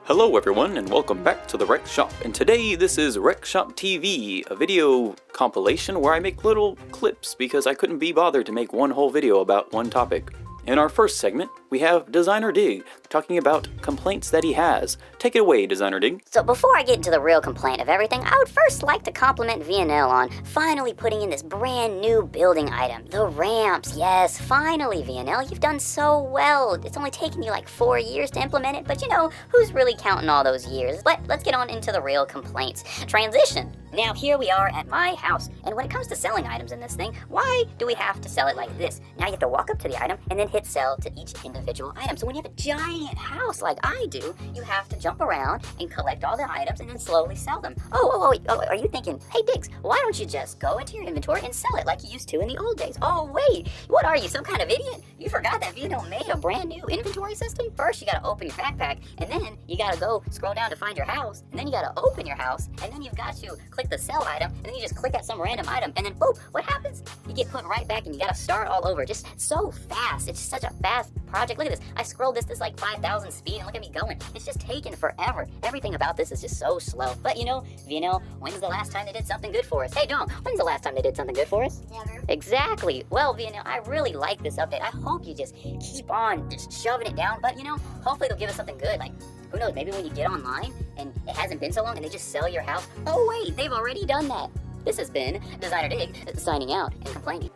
Hello everyone and welcome back to the Wrekshop, and today this is Wrekshop TV, a video compilation where I make little clips because I couldn't be bothered to make one whole video about one topic. In our first segment, we have Designer Dig talking about complaints that he has. Take it away, Designer Dig. So before I get into the real complaint of everything, I would first like to compliment VNL on finally putting in this brand new building item, the ramps. Yes, finally VNL, you've done so well. It's only taken you like 4 years to implement it, but you know, who's really counting all those years? But let's get on into the real complaints. Transition. Now here we are at my house, and when it comes to selling items in this thing, why do we have to sell it like this? Now you have to walk up to the item and then hit sell to each individual item. So when you have a giant house like I do, you have to jump around and collect all the items and then slowly sell them. Oh, are you thinking, hey Diggs, why don't you just go into your inventory and sell it like you used to in the old days? Oh wait, what are you, some kind of idiot? You forgot that VNL made a brand new inventory system? First you gotta open your backpack, and then you gotta go scroll down to find your house, and then you gotta open your house, and then you've got to click the sell item, and then you just click at some random item, and then boom, what happens? You get put right back and you gotta start all over. Just so fast. It's such a fast project. Look at this. I scrolled this like 5,000 speed, and look at me going. It's just taking forever. Everything about this is just so slow. But you know, VNL, when's the last time they did something good for us? Hey Dom, when's the last time they did something good for us? Never. Exactly. Well, VNL, I really like this update. I hope you just keep on just shoving it down, but you know, hopefully they'll give us something good. Like, who knows, maybe when you get online and it hasn't been so long and they just sell your house. Oh wait, they've already done that. This has been Designer Dig signing out and complaining.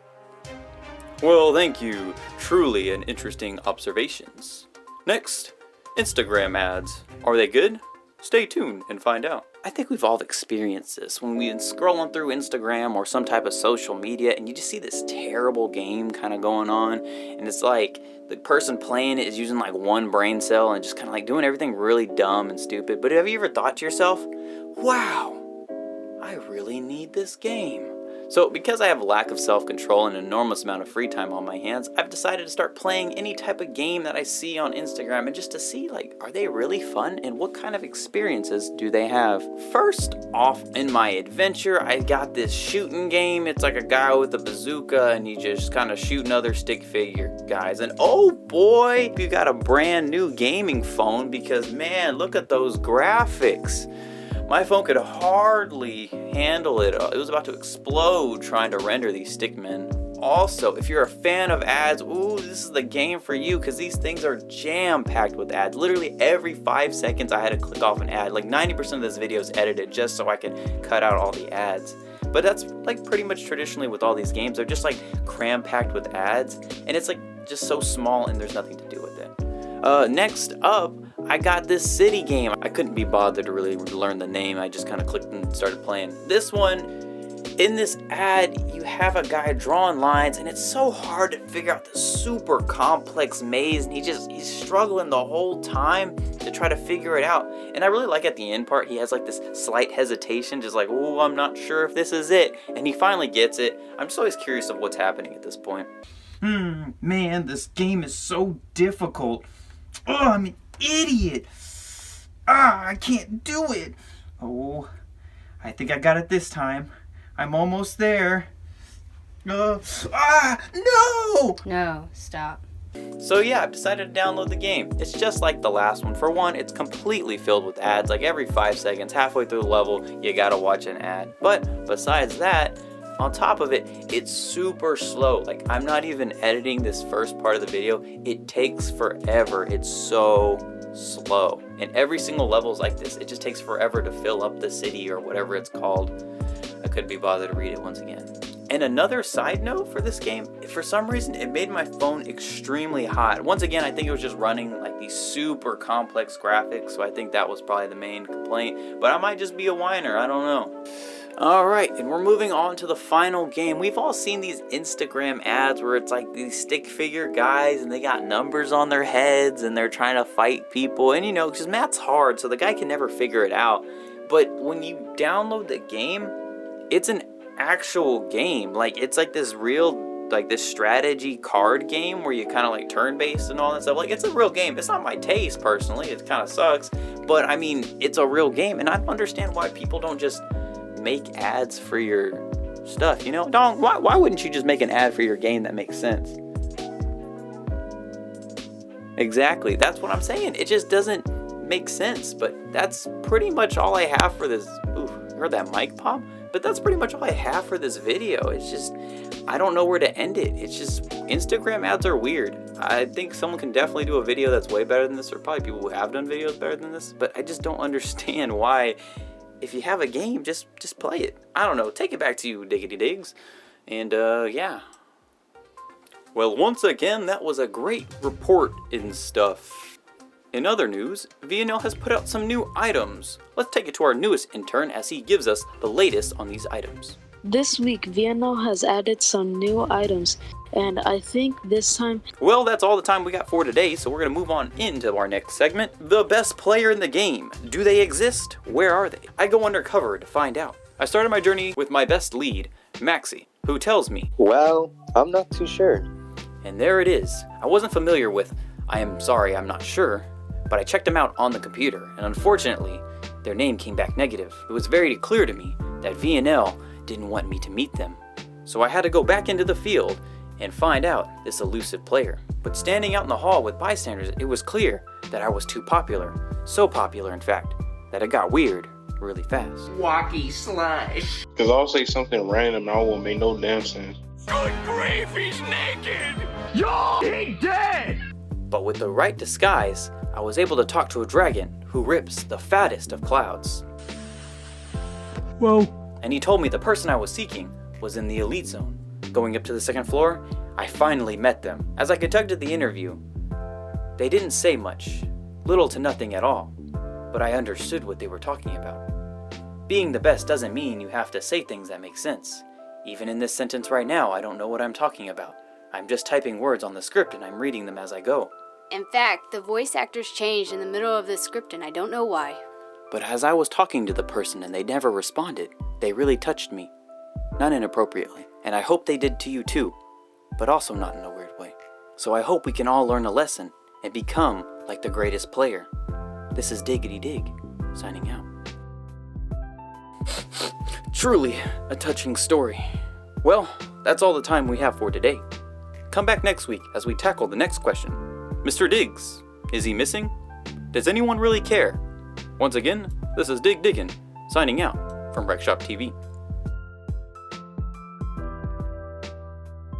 Well, thank you. Truly an interesting observations. Next, Instagram ads. Are they good? Stay tuned and find out. I think we've all experienced this when we've been scrolling through Instagram or some type of social media and you just see this terrible game kind of going on, and it's like the person playing it is using like one brain cell and just kind of like doing everything really dumb and stupid. But have you ever thought to yourself, wow, I really need this game? So because I have a lack of self-control and an enormous amount of free time on my hands, I've decided to start playing any type of game that I see on Instagram, and just to see, like, are they really fun and what kind of experiences do they have? First off, in my adventure, I got this shooting game. It's like a guy with a bazooka and he just kind of shooting other stick figure guys. And oh boy, you got a brand new gaming phone, because man, look at those graphics. My phone could hardly handle it. It was about to explode trying to render these stickmen. Also, if you're a fan of ads, ooh, this is the game for you, because these things are jam-packed with ads. Literally every 5 seconds I had to click off an ad. Like 90% of this video is edited just so I can cut out all the ads. But that's like pretty much traditionally with all these games. They're just like cram-packed with ads, and it's like just so small and there's nothing to do with it. Next up, I got this city game. I couldn't be bothered to really learn the name. I just kind of clicked and started playing. This one, in this ad, you have a guy drawing lines, and it's so hard to figure out this super complex maze, and he's struggling the whole time to try to figure it out. And I really like at the end part, he has like this slight hesitation, just like, oh, I'm not sure if this is it. And he finally gets it. I'm just always curious of what's happening at this point. Man, this game is so difficult. Oh, I'm an idiot. I can't do it. Oh, I think I got it this time. I'm almost there. No! No, stop. So yeah, I've decided to download the game. It's just like the last one. For one, it's completely filled with ads. Like every 5 seconds, halfway through the level, you gotta watch an ad. But besides that, on top of it, it's super slow. Like, I'm not even editing this first part of the video. It takes forever. It's so slow. And every single level is like this. It just takes forever to fill up the city or whatever it's called. I couldn't be bothered to read it once again. And another side note for this game, for some reason, it made my phone extremely hot. Once again, I think it was just running like these super complex graphics, so I think that was probably the main complaint. But I might just be a whiner, I don't know. Alright, and we're moving on to the final game. We've all seen these Instagram ads where it's like these stick figure guys and they got numbers on their heads and they're trying to fight people. And you know, because math's hard, so the guy can never figure it out. But when you download the game, it's an actual game. Like, it's like this real, like this strategy card game where you kind of like turn-based and all that stuff. Like, it's a real game. It's not my taste personally. It kind of sucks. But I mean, it's a real game. And I don't understand why people don't just make ads for your stuff, you know? Dong, why wouldn't you just make an ad for your game that makes sense? Exactly, that's what I'm saying. It just doesn't make sense, but that's pretty much all I have for this. Ooh, you heard that mic pop? But that's pretty much all I have for this video. It's just, I don't know where to end it. It's just, Instagram ads are weird. I think someone can definitely do a video that's way better than this, or probably people who have done videos better than this, but I just don't understand why, if you have a game, just play it. I don't know, take it back to you, Diggity Digs. And yeah. Well, once again, that was a great report and stuff. In other news, VNL has put out some new items. Let's take it to our newest intern as he gives us the latest on these items. This week, VNL has added some new items, and I think this time... Well, that's all the time we got for today, so we're going to move on into our next segment. The best player in the game. Do they exist? Where are they? I go undercover to find out. I started my journey with my best lead, Maxie, who tells me, well, I'm not too sure. And there it is. I wasn't familiar with, I am sorry, I'm not sure, but I checked them out on the computer, and unfortunately, their name came back negative. It was very clear to me that VNL didn't want me to meet them. So I had to go back into the field and find out this elusive player. But standing out in the hall with bystanders, it was clear that I was too popular. So popular, in fact, that it got weird really fast. Walkie slash. Cause I'll say something random and I won't make no damn sense. Good grief, he's naked! Yo, he dead! But with the right disguise, I was able to talk to a dragon who rips the fattest of clouds. Whoa. And he told me the person I was seeking was in the elite zone. Going up to the second floor, I finally met them. As I conducted the interview, they didn't say much, little to nothing at all, but I understood what they were talking about. Being the best doesn't mean you have to say things that make sense. Even in this sentence right now, I don't know what I'm talking about. I'm just typing words on the script and I'm reading them as I go. In fact, the voice actors changed in the middle of the script and I don't know why. But as I was talking to the person and they never responded, they really touched me. Not inappropriately. And I hope they did to you too, but also not in a weird way. So I hope we can all learn a lesson and become like the greatest player. This is Diggity Dig, signing out. Truly a touching story. Well, that's all the time we have for today. Come back next week as we tackle the next question. Mr. Diggs, is he missing? Does anyone really care? Once again, this is Diggn, signing out from Wrekshop TV.